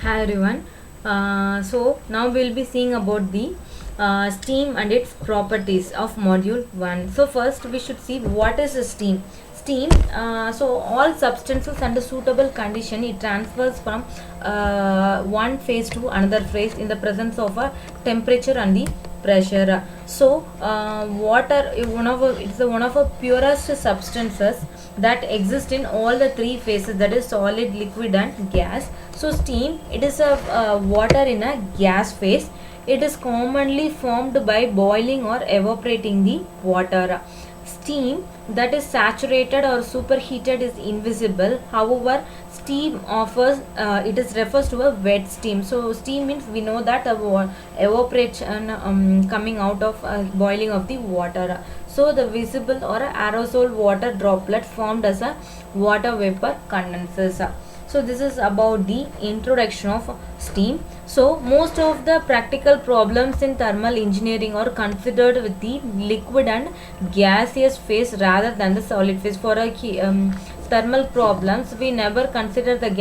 Hi everyone. So now we'll be seeing about the steam and its properties of module 1. So first we should see what is a steam. Steam, so all substances under suitable condition it transfers from one phase to another phase in the presence of a temperature and the pressure. So water it's one of the purest substances that exist in all the three phases, that is solid, liquid and gas. So steam, it is a water in a gas phase. It is commonly formed by boiling or evaporating the water. Steam that is saturated or superheated is invisible. However, steam offers it is refers to a wet steam. So steam means we know that evaporation coming out of boiling of the water. So the visible or aerosol water droplet formed as a water vapor condenses. So this is about the introduction of steam. So most of the practical problems in thermal engineering are considered with the liquid and gaseous phase rather than the solid phase. For a thermal problems, we never consider the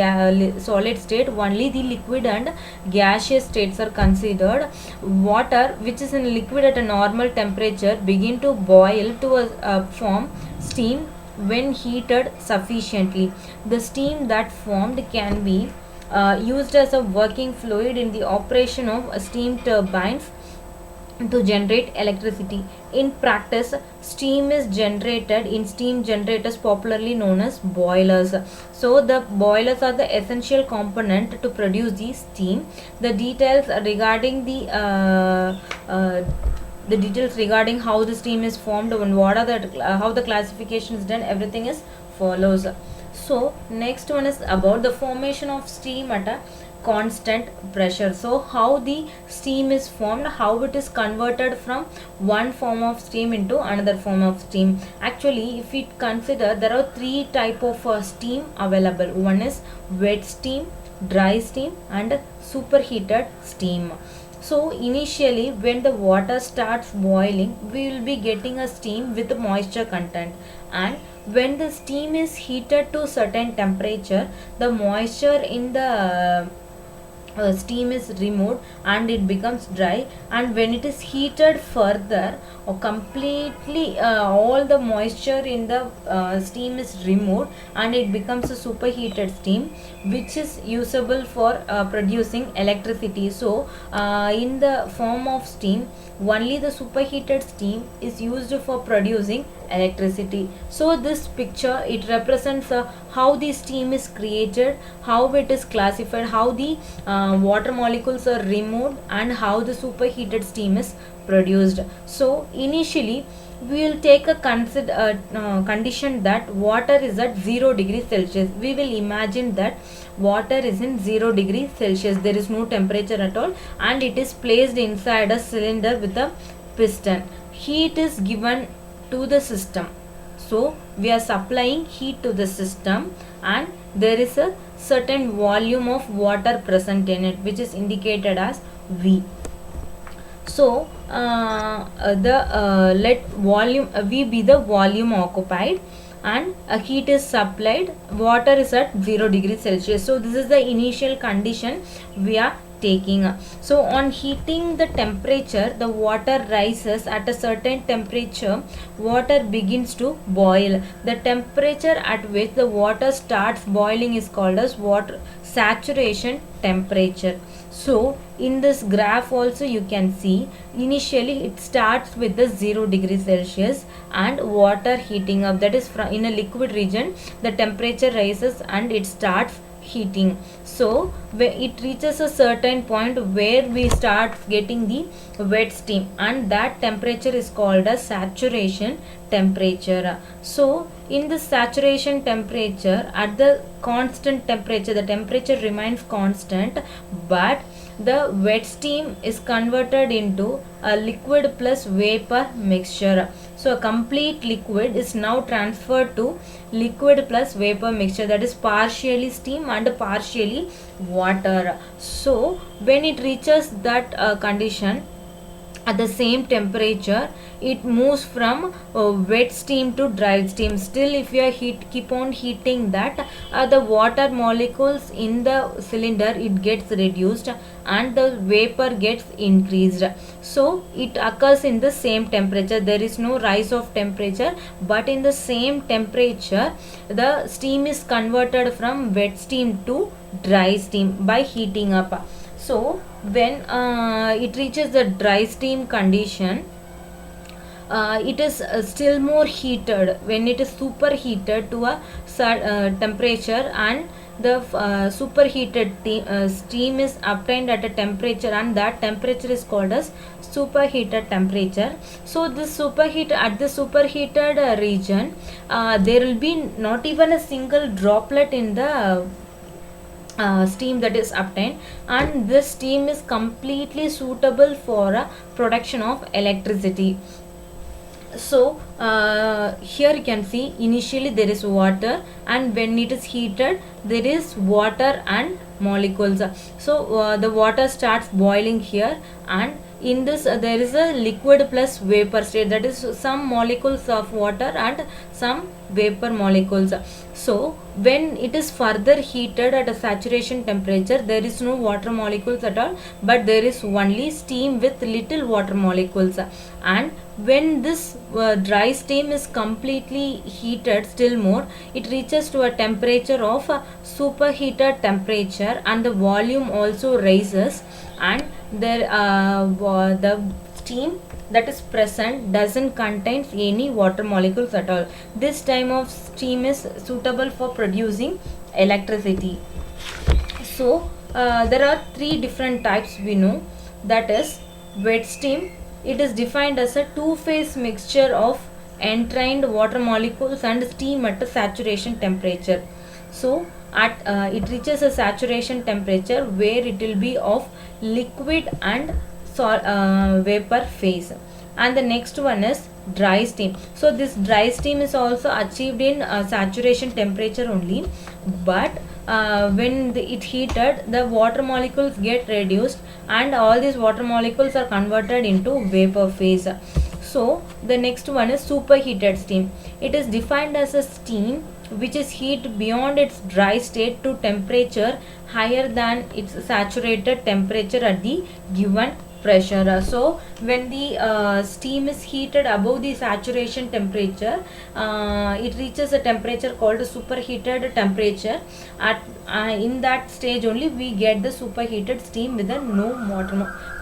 solid state, only the liquid and gaseous states are considered. Water which is in liquid at a normal temperature begin to boil to form steam when heated sufficiently. The steam that formed can be used as a working fluid in the operation of steam turbines to generate electricity. In practice, steam is generated in steam generators popularly known as boilers. So the boilers are the essential component to produce the steam. The details regarding the details regarding how the steam is formed and what are the how the classification is done, everything is follows. So next one is about the formation of steam at a constant pressure. So how the steam is formed, how it is converted from one form of steam into another form of steam. Actually, if we consider, there are three type of steam available. One is wet steam, dry steam and superheated steam. So initially when the water starts boiling, we will be getting a steam with moisture content, and when the steam is heated to certain temperature, the moisture in the steam is removed and it becomes dry, and when it is heated further or completely all the moisture in the steam is removed and it becomes a superheated steam which is usable for producing electricity. So in the form of steam, only the superheated steam is used for producing electricity. So this picture, it represents how the steam is created, how it is classified, how the water molecules are removed and how the superheated steam is produced. So initially we will take a condition that water is at 0 degrees Celsius. We will imagine that water is in 0 degrees Celsius. There is no temperature at all and it is placed inside a cylinder with a piston. Heat is given to the system. So we are supplying heat to the system and there is a certain volume of water present in it which is indicated as V. So let volume V be the volume occupied and heat is supplied. Water is at 0 degrees Celsius. So this is the initial condition we are taking. So on heating the temperature, the water rises at a certain temperature. Water begins to boil. The temperature at which the water starts boiling is called as water saturation temperature. So in this graph also you can see initially it starts with the 0 degrees Celsius and water heating up, that is in a liquid region the temperature rises and it starts heating. So it reaches a certain point where we start getting the wet steam and that temperature is called as saturation temperature. So in the saturation temperature, at the constant temperature, the temperature remains constant, but the wet steam is converted into a liquid plus vapor mixture. So a complete liquid is now transferred to liquid plus vapor mixture, that is partially steam and partially water. So when it reaches that condition, at the same temperature it moves from wet steam to dry steam. Still if you are keep on heating that, the water molecules in the cylinder it gets reduced and the vapor gets increased. So it occurs in the same temperature, there is no rise of temperature, but in the same temperature the steam is converted from wet steam to dry steam by heating up. So when it reaches the dry steam condition, it is still more heated when it is superheated to a temperature, and the superheated steam is obtained at a temperature, and that temperature is called as superheated temperature. So this superheat at the superheated region, there will be not even a single droplet in the steam that is obtained, and this steam is completely suitable for production of electricity. So here you can see initially there is water, and when it is heated there is water and molecules. So the water starts boiling here, and in this there is a liquid plus vapor state, that is some molecules of water and some vapor molecules. So when it is further heated at a saturation temperature, there is no water molecules at all, but there is only steam with little water molecules. And when this dry steam is completely heated still more, it reaches to a temperature of superheated temperature, and the volume also rises, and there the steam that is present doesn't contain any water molecules at all. This type of steam is suitable for producing electricity. So there are three different types we know, that is wet steam. It is defined as a two-phase mixture of entrained water molecules and steam at a saturation temperature. So at it reaches a saturation temperature where it will be of liquid and vapor phase. And the next one is dry steam. So this dry steam is also achieved in saturation temperature only, but when it heated, the water molecules get reduced, and all these water molecules are converted into vapor phase. So the next one is superheated steam. It is defined as a steam which is heat beyond its dry state to temperature higher than its saturated temperature at the given pressure. So when the steam is heated above the saturation temperature, it reaches a temperature called superheated temperature. At in that stage only we get the superheated steam with a no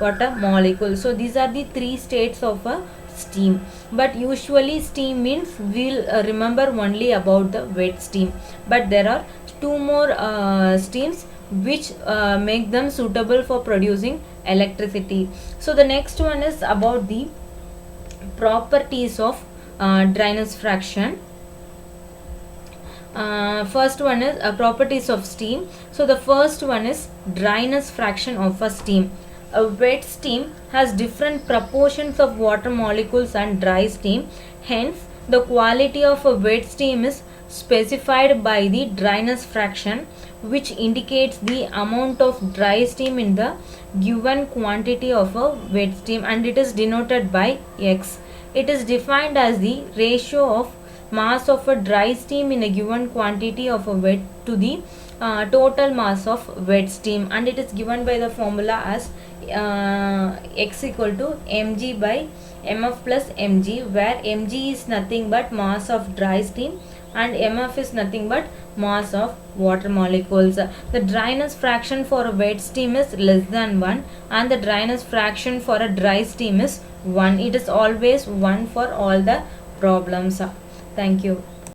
water molecule. So these are the three states of a steam, but usually steam means we'll remember only about the wet steam, but there are two more steams which make them suitable for producing electricity. So the next one is about the properties of dryness fraction. First one is properties of steam. So the first one is dryness fraction of a steam. A wet steam has different proportions of water molecules and dry steam. Hence, the quality of a wet steam is specified by the dryness fraction, which indicates the amount of dry steam in the given quantity of a wet steam, and it is denoted by X. It is defined as the ratio of mass of a dry steam in a given quantity of a wet to the total mass of wet steam, and it is given by the formula as X equal to mg by mf plus mg, where mg is nothing but mass of dry steam and mf is nothing but mass of water molecules. The dryness fraction for a wet steam is less than 1, and the dryness fraction for a dry steam is 1. It is always 1 for all the problems. Thank you.